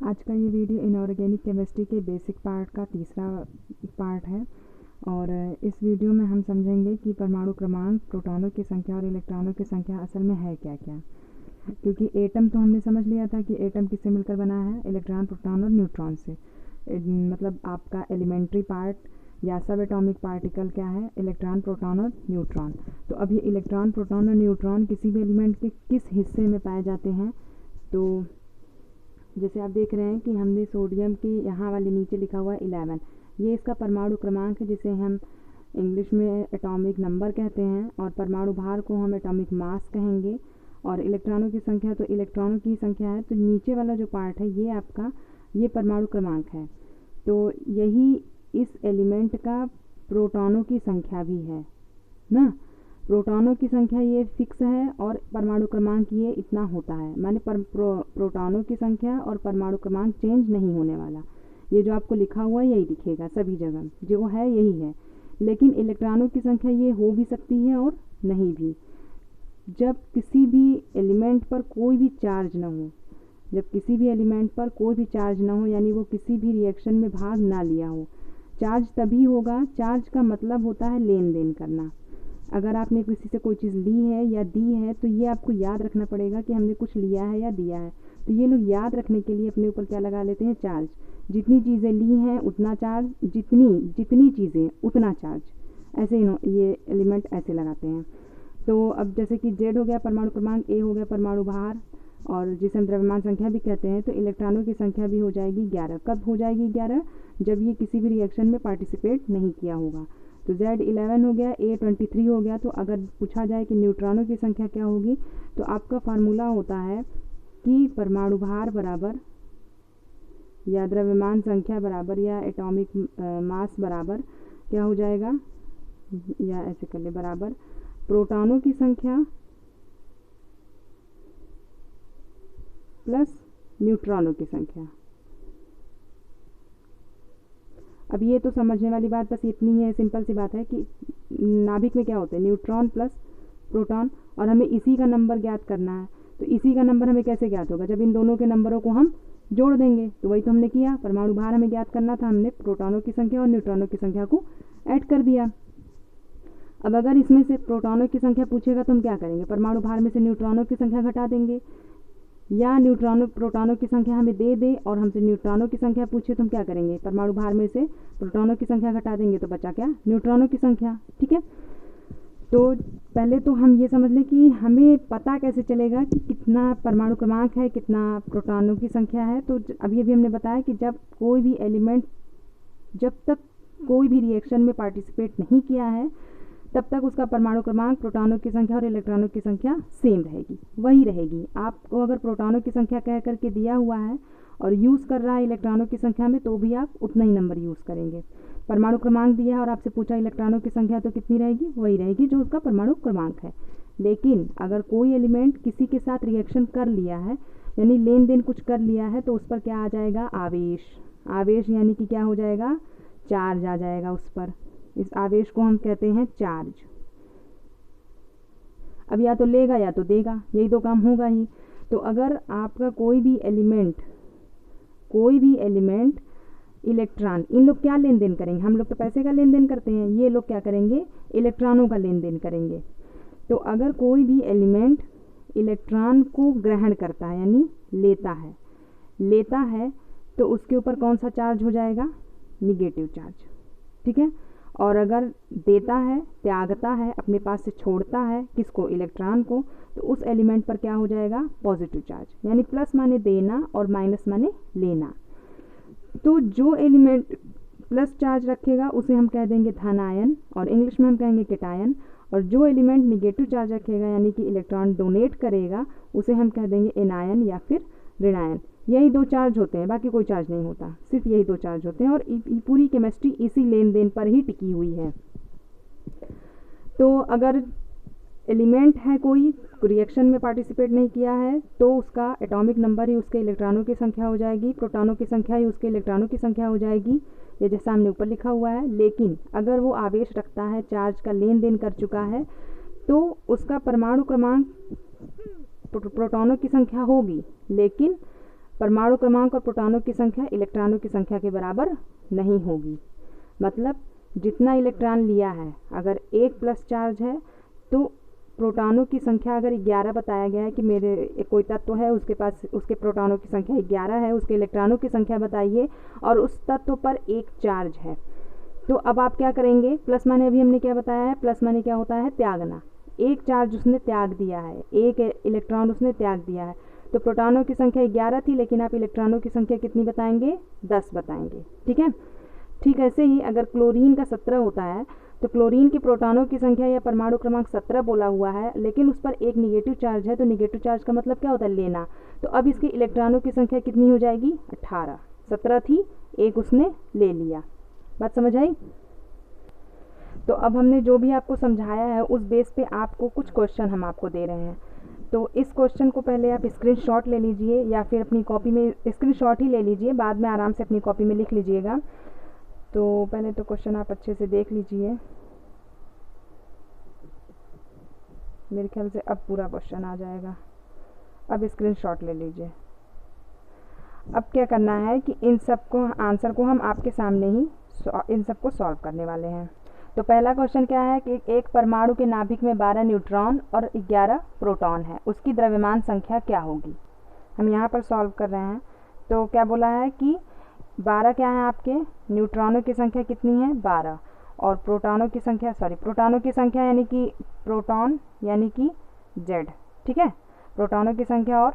आज का ये वीडियो इनऑर्गेनिक केमिस्ट्री के बेसिक पार्ट का तीसरा पार्ट है और इस वीडियो में हम समझेंगे कि परमाणु क्रमांक, प्रोटॉनों की संख्या और इलेक्ट्रॉनों की संख्या असल में है क्या क्या। क्योंकि एटम तो हमने समझ लिया था कि एटम किससे मिलकर बना है, इलेक्ट्रॉन, प्रोटॉन और न्यूट्रॉन से। मतलब आपका एलिमेंट्री पार्ट या सब एटॉमिक पार्टिकल क्या है, इलेक्ट्रॉन, प्रोटॉन और न्यूट्रॉन। तो अब ये इलेक्ट्रॉन, प्रोटॉन और न्यूट्रॉन किसी भी एलिमेंट के किस हिस्से में पाए जाते हैं। तो जैसे आप देख रहे हैं कि हमने सोडियम की यहाँ वाले नीचे लिखा हुआ है 11, ये इसका परमाणु क्रमांक है जिसे हम इंग्लिश में एटॉमिक नंबर कहते हैं, और परमाणु भार को हम एटॉमिक मास कहेंगे। और इलेक्ट्रॉनों की संख्या तो इलेक्ट्रॉनों की संख्या है, तो नीचे वाला जो पार्ट है ये आपका ये परमाणु क्रमांक है। तो यही इस एलिमेंट का प्रोटॉनों की संख्या भी है ना। प्रोटॉनों की संख्या ये फिक्स है और परमाणु क्रमांक ये इतना होता है, माने प्रोटॉनों की संख्या और परमाणु क्रमांक चेंज नहीं होने वाला। ये जो आपको लिखा हुआ है यही दिखेगा सभी जगह, जो है यही है। लेकिन इलेक्ट्रॉनों की संख्या ये हो भी सकती है और नहीं भी। जब किसी भी एलिमेंट पर कोई भी चार्ज ना हो, जब किसी भी एलिमेंट पर कोई भी चार्ज ना हो, यानी वो किसी भी रिएक्शन में भाग ना लिया हो। चार्ज तभी होगा, चार्ज का मतलब होता है लेन देन करना। अगर आपने किसी से कोई चीज़ ली है या दी है तो ये आपको याद रखना पड़ेगा कि हमने कुछ लिया है या दिया है। तो ये लोग याद रखने के लिए अपने ऊपर क्या लगा लेते हैं, चार्ज। जितनी चीज़ें ली हैं उतना चार्ज, जितनी चीज़ें उतना चार्ज, ऐसे ये एलिमेंट ऐसे लगाते हैं। तो अब जैसे कि जेड हो गया परमाणु क्रमांक, ए हो गया परमाणु भार, और जिसे हम द्रव्यमान संख्या भी कहते हैं। तो इलेक्ट्रॉनों की संख्या भी हो जाएगी 11। कब हो जाएगी 11? जब ये किसी भी रिएक्शन में पार्टिसिपेट नहीं किया होगा। तो Z11 हो गया, A23 हो गया। तो अगर पूछा जाए कि न्यूट्रॉनों की संख्या क्या होगी, तो आपका फार्मूला होता है कि परमाणु भार बराबर या द्रव्यमान संख्या बराबर या एटॉमिक मास बराबर क्या हो जाएगा, या ऐसे कर ले, बराबर प्रोटॉनों की संख्या प्लस न्यूट्रॉनों की संख्या। अब ये तो समझने वाली बात बस इतनी है, सिंपल सी बात है कि नाभिक में क्या होते हैं, न्यूट्रॉन प्लस प्रोटॉन, और हमें इसी का नंबर ज्ञात करना है। तो इसी का नंबर हमें कैसे ज्ञात होगा, जब इन दोनों के नंबरों को हम जोड़ देंगे। तो वही तो हमने किया, परमाणु भार हमें ज्ञात करना था, हमने प्रोटॉनों की संख्या और न्यूट्रॉनों की संख्या को ऐड कर दिया। अब अगर इसमें से प्रोटॉनों की संख्या पूछेगा तो हम क्या करेंगे, परमाणु भार में से न्यूट्रॉनों की संख्या घटा देंगे। या न्यूट्रॉनों प्रोटॉनों की संख्या हमें दे दे और हमसे न्यूट्रॉनों की संख्या पूछे तो हम क्या करेंगे, परमाणु भार में से प्रोटॉनों की संख्या घटा देंगे, तो बचा क्या, न्यूट्रॉनों की संख्या। ठीक है। तो पहले तो हम ये समझ लें कि हमें पता कैसे चलेगा कि कितना परमाणु क्रमांक है, कितना प्रोटॉनों की संख्या है। तो अभी हमने बताया कि जब कोई भी एलिमेंट, जब तक कोई भी रिएक्शन में पार्टिसिपेट नहीं किया है, तब तक उसका परमाणु क्रमांक, प्रोटॉनों की संख्या और इलेक्ट्रॉनों की संख्या सेम रहेगी, वही रहेगी। आपको अगर प्रोटॉनों की संख्या कह करके दिया हुआ है और यूज़ कर रहा है इलेक्ट्रॉनों की संख्या में, तो भी आप उतना ही नंबर यूज़ करेंगे। परमाणु क्रमांक दिया है और आपसे पूछा इलेक्ट्रॉनों की संख्या, तो कितनी रहेगी, वही रहेगी जो उसका परमाणु क्रमांक है। लेकिन अगर कोई एलिमेंट किसी के साथ रिएक्शन कर लिया है, यानी लेन देन कुछ कर लिया है, तो उस पर क्या आ जाएगा, आवेश। आवेश यानी कि क्या हो जाएगा, चार्ज आ जाएगा उस पर। इस आवेश को हम कहते हैं चार्ज। अब या तो लेगा या तो देगा, यही तो काम होगा ही। तो अगर आपका कोई भी एलिमेंट इलेक्ट्रॉन, इन लोग क्या लेन देन करेंगे, हम लोग तो पैसे का लेन देन करते हैं, ये लोग क्या करेंगे, इलेक्ट्रॉनों का लेन देन करेंगे। तो अगर कोई भी एलिमेंट इलेक्ट्रॉन को ग्रहण करता है यानी लेता है तो उसके ऊपर कौन सा चार्ज हो जाएगा, निगेटिव चार्ज। ठीक है। और अगर देता है, त्यागता है, अपने पास से छोड़ता है, किसको, इलेक्ट्रॉन को, तो उस एलिमेंट पर क्या हो जाएगा, पॉजिटिव चार्ज। यानी प्लस माने देना और माइनस माने लेना। तो जो एलिमेंट प्लस चार्ज रखेगा उसे हम कह देंगे धनायन, और इंग्लिश में हम कहेंगे कैटायन। और जो एलिमेंट निगेटिव चार्ज रखेगा यानी कि इलेक्ट्रॉन डोनेट करेगा, उसे हम कह देंगे एनायन या फिर ऋणायन। यही दो चार्ज होते हैं, बाकी कोई चार्ज नहीं होता, सिर्फ यही दो चार्ज होते हैं। और पूरी केमिस्ट्री इसी लेन देन पर ही टिकी हुई है। तो अगर एलिमेंट है कोई रिएक्शन में पार्टिसिपेट नहीं किया है, तो उसका एटॉमिक नंबर ही उसके इलेक्ट्रॉनों की संख्या हो जाएगी, प्रोटॉनों की संख्या ही उसके इलेक्ट्रॉनों की संख्या हो जाएगी, ये जैसा हमने ऊपर लिखा हुआ है। लेकिन अगर वो आवेश रखता है, चार्ज का लेन देन कर चुका है, तो उसका परमाणु क्रमांक प्रोटॉनों की संख्या होगी, लेकिन परमाणु क्रमांक और प्रोटॉनों की संख्या इलेक्ट्रॉनों की संख्या के बराबर नहीं होगी। मतलब जितना इलेक्ट्रॉन लिया है, अगर 1 प्लस चार्ज है तो प्रोटॉनों की संख्या अगर 11 बताया गया है कि मेरे कोई तत्व है उसके पास उसके प्रोटॉनों की संख्या 11 है, उसके इलेक्ट्रॉनों की संख्या बताइए और उस तत्व पर एक चार्ज है, तो अब आप क्या करेंगे, प्लस माने अभी हमने क्या बताया है, प्लस माने क्या होता है, त्यागना। एक चार्ज उसने त्याग दिया है, एक इलेक्ट्रॉन उसने त्याग दिया है, तो प्रोटॉनों की संख्या 11 थी लेकिन आप इलेक्ट्रॉनों की संख्या कितनी बताएंगे, 10 बताएंगे। ठीक है। ठीक ऐसे ही अगर क्लोरीन का 17 होता है तो क्लोरीन के प्रोटॉनों की संख्या या परमाणु क्रमांक 17 बोला हुआ है, लेकिन उस पर एक निगेटिव चार्ज है, तो निगेटिव चार्ज का मतलब क्या होता है, लेना। तो अब इसके इलेक्ट्रॉनों की संख्या कितनी हो जाएगी, 18। 17 थी, एक उसने ले लिया। बात समझ आई। तो अब हमने जो भी आपको समझाया है उस बेस पे आपको कुछ क्वेश्चन हम आपको दे रहे हैं। तो इस क्वेश्चन को पहले आप स्क्रीनशॉट ले लीजिए या फिर अपनी कॉपी में स्क्रीनशॉट ही ले लीजिए, बाद में आराम से अपनी कॉपी में लिख लीजिएगा। तो पहले तो क्वेश्चन आप अच्छे से देख लीजिए। मेरे ख्याल से अब पूरा क्वेश्चन आ जाएगा। अब स्क्रीनशॉट ले लीजिए। अब क्या करना है कि इन सब को आंसर को हम आपके सामने ही इन सब को सॉल्व करने वाले हैं। तो पहला क्वेश्चन क्या है कि एक परमाणु के नाभिक में 12 न्यूट्रॉन और 11 प्रोटॉन है, उसकी द्रव्यमान संख्या क्या होगी। हम यहाँ पर सॉल्व कर रहे हैं। तो क्या बोला है कि 12 क्या है आपके, न्यूट्रॉनों की संख्या कितनी है, 12, और प्रोटॉनों की संख्या प्रोटॉनों की संख्या यानी कि प्रोटॉन यानी कि Z। ठीक है, प्रोटॉनों की संख्या, और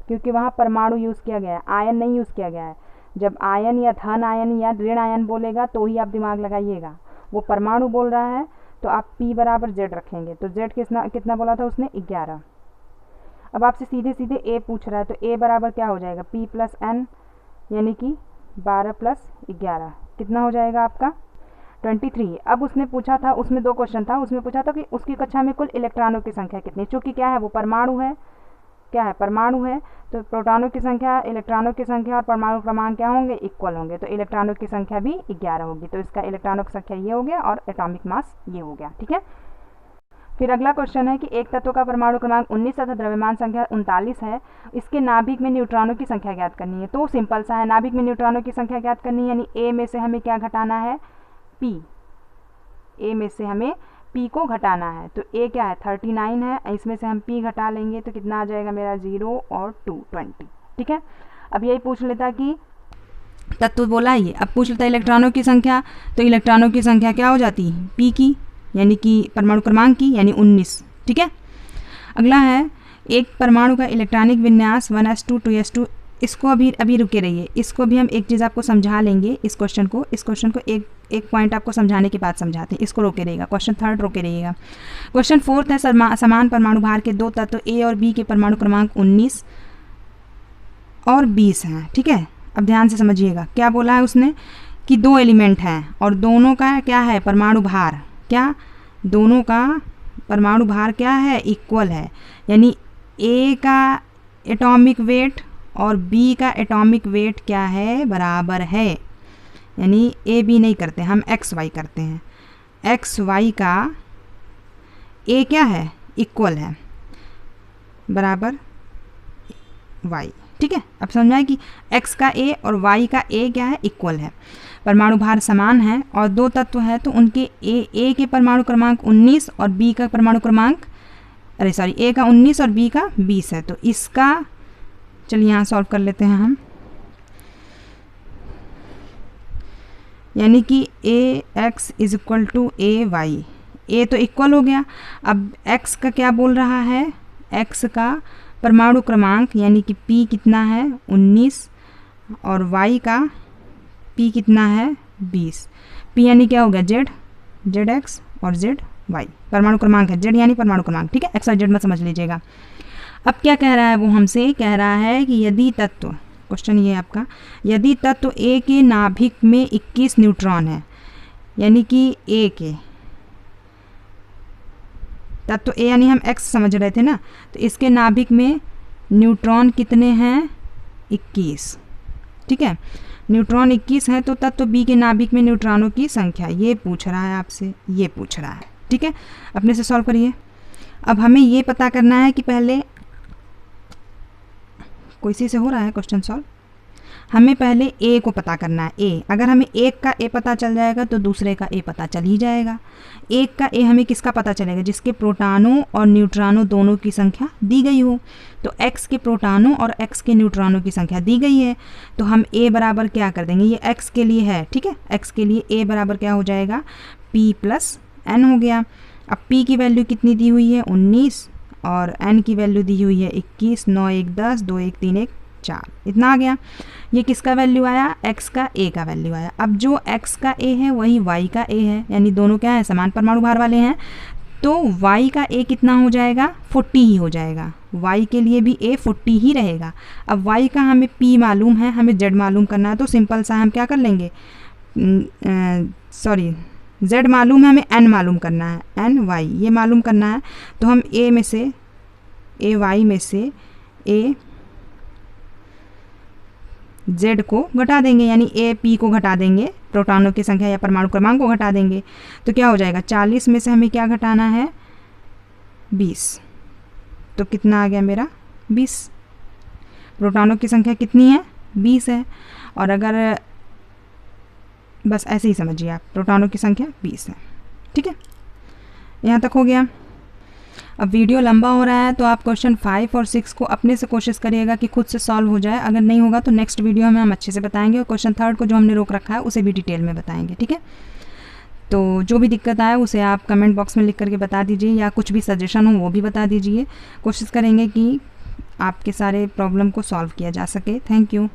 क्योंकि वहाँ परमाणु यूज़ किया गया है, आयन नहीं यूज़ किया गया है। जब आयन या धन आयन या ऋण आयन बोलेगा तो ही आप दिमाग लगाइएगा। वो परमाणु बोल रहा है तो आप P बराबर Z रखेंगे। तो Z कितना बोला था उसने, 11। अब आपसे सीधे सीधे A पूछ रहा है, तो A बराबर क्या हो जाएगा, P प्लस N यानी कि 12 प्लस 11 कितना हो जाएगा आपका, 23। अब उसने पूछा था, उसमें 2 क्वेश्चन था, उसमें पूछा था कि उसकी कक्षा में कुल इलेक्ट्रॉनों की संख्या कितनी, चूँकि क्या है वो परमाणु है, क्या है परमाणु है, तो प्रोटॉनों की संख्या, इलेक्ट्रॉनों की संख्या और परमाणु क्रमांक क्या होंगे, इक्वल होंगे। तो इलेक्ट्रॉनों की संख्या भी 11 होगी। तो इसका इलेक्ट्रॉनों की संख्या ये हो गया और एटॉमिक मास ये हो गया। ठीक है। फिर अगला क्वेश्चन है कि एक तत्व का परमाणु क्रमांक 19 तथा द्रव्यमान संख्या 39 है, इसके नाभिक में न्यूट्रॉनों की संख्या ज्ञात करनी है। तो सिंपल सा है, नाभिक में न्यूट्रॉनों की संख्या ज्ञात करनी है, यानी ए में से हमें क्या घटाना है, P। ए में से हमें P को घटाना है। तो A क्या है, 39 है, इसमें से हम P घटा लेंगे तो कितना आ जाएगा मेरा, 0 और 2, 20। ठीक है। अब यही पूछ लेता कि तत्व बोला ये, अब पूछ लेता इलेक्ट्रॉनों की संख्या, तो इलेक्ट्रॉनों की संख्या क्या हो जाती है, P की, यानी कि परमाणु क्रमांक की, यानी 19। ठीक है। अगला है एक परमाणु का इलेक्ट्रॉनिक विन्यास 1s2 2s2। इसको अभी रुके रहिए, इसको भी हम एक चीज़ आपको समझा लेंगे। इस क्वेश्चन को एक पॉइंट आपको समझाने के बाद समझाते हैं, इसको रोके रहिएगा। क्वेश्चन 3 रोके रहिएगा। क्वेश्चन 4 है समान परमाणु भार के 2 तत्व A और B के परमाणु क्रमांक 19 और 20 हैं। ठीक है। अब ध्यान से समझिएगा, क्या बोला है उसने कि 2 एलिमेंट हैं और दोनों का क्या है, परमाणु भार, क्या, दोनों का परमाणु भार क्या है, इक्वल है, यानी A का एटॉमिक वेट और B का एटॉमिक वेट क्या है, बराबर है। यानी A B नहीं करते, हम X Y करते हैं। X Y का A क्या है, इक्वल है, बराबर Y। ठीक है। अब समझाए कि X का A और Y का A क्या है, इक्वल है। परमाणु भार समान है और 2 तत्व है, तो उनके A के परमाणु क्रमांक 19 और B का परमाणु क्रमांक, A का 19 और B का 20 है। तो इसका चलिए यहाँ सॉल्व कर लेते हैं हम, यानी कि AX is equal to AY। A तो इक्वल हो गया। अब X का क्या बोल रहा है, X का परमाणु क्रमांक यानी कि P कितना है, 19, और Y का P कितना है, 20। P यानी क्या हो गया, ZX और ZY परमाणु क्रमांक है, Z यानी परमाणु क्रमांक। ठीक है, X और Z में समझ लीजिएगा। अब क्या कह रहा है वो हमसे, कह रहा है कि यदि तत्व, क्वेश्चन ये आपका, यदि तत्व A के नाभिक में 21 न्यूट्रॉन है, यानी कि A के तत्व A यानी हम X समझ रहे थे ना, तो इसके नाभिक में न्यूट्रॉन कितने हैं, 21। ठीक है, न्यूट्रॉन 21 है, तो तत्व B के नाभिक में न्यूट्रॉनों की संख्या, ये पूछ रहा है आपसे, ये पूछ रहा है। ठीक है, अपने से सॉल्व करिए। अब हमें ये पता करना है कि पहले कोई सी से हो रहा है क्वेश्चन सॉल्व। हमें पहले ए को पता करना है। ए, अगर हमें एक का ए पता चल जाएगा तो दूसरे का ए पता चल ही जाएगा। एक का ए हमें किसका पता चलेगा? जिसके प्रोटॉनों और न्यूट्रॉनों दोनों की संख्या दी गई हो। तो x के प्रोटॉनों और x के न्यूट्रॉनों की संख्या दी गई है, तो हम a बराबर क्या कर देंगे? ये x के लिए है, ठीक है। x के लिए a बराबर क्या हो जाएगा? p प्लस n हो गया। अब p की वैल्यू कितनी दी हुई है? 19, और n की वैल्यू दी हुई है 21, 9 1 10, 2 1 3 1 4, इतना आ गया। ये किसका वैल्यू आया? x का a का वैल्यू आया। अब जो x का a है वही y का a है, यानी दोनों क्या है? समान परमाणु भार वाले हैं। तो y का a कितना हो जाएगा? 40 ही हो जाएगा। y के लिए भी a 40 ही रहेगा। अब y का हमें p मालूम है, हमें z मालूम करना है, तो सिंपल सा हम क्या कर लेंगे? z मालूम है, हमें n मालूम करना है, n y ये मालूम करना है। तो हम a में से a y में से a z को घटा देंगे, यानी a p को घटा देंगे, प्रोटॉनों की संख्या या परमाणु क्रमांक को घटा देंगे। तो क्या हो जाएगा? 40 में से हमें क्या घटाना है? 20। तो कितना आ गया मेरा? 20। प्रोटॉनों की संख्या कितनी है? 20 है। और अगर बस ऐसे ही समझिए आप, प्रोटॉनों की संख्या 20 है, ठीक है। यहाँ तक हो गया। अब वीडियो लंबा हो रहा है तो आप क्वेश्चन 5 और 6 को अपने से कोशिश करिएगा कि खुद से सॉल्व हो जाए। अगर नहीं होगा तो नेक्स्ट वीडियो में हम अच्छे से बताएंगे, और क्वेश्चन 3 को जो हमने रोक रखा है उसे भी डिटेल में बताएंगे, ठीक है। तो जो भी दिक्कत आए उसे आप कमेंट बॉक्स में लिख करके बता दीजिए, या कुछ भी सजेशन हो वो भी बता दीजिए। कोशिश करेंगे कि आपके सारे प्रॉब्लम को सॉल्व किया जा सके। Thank you.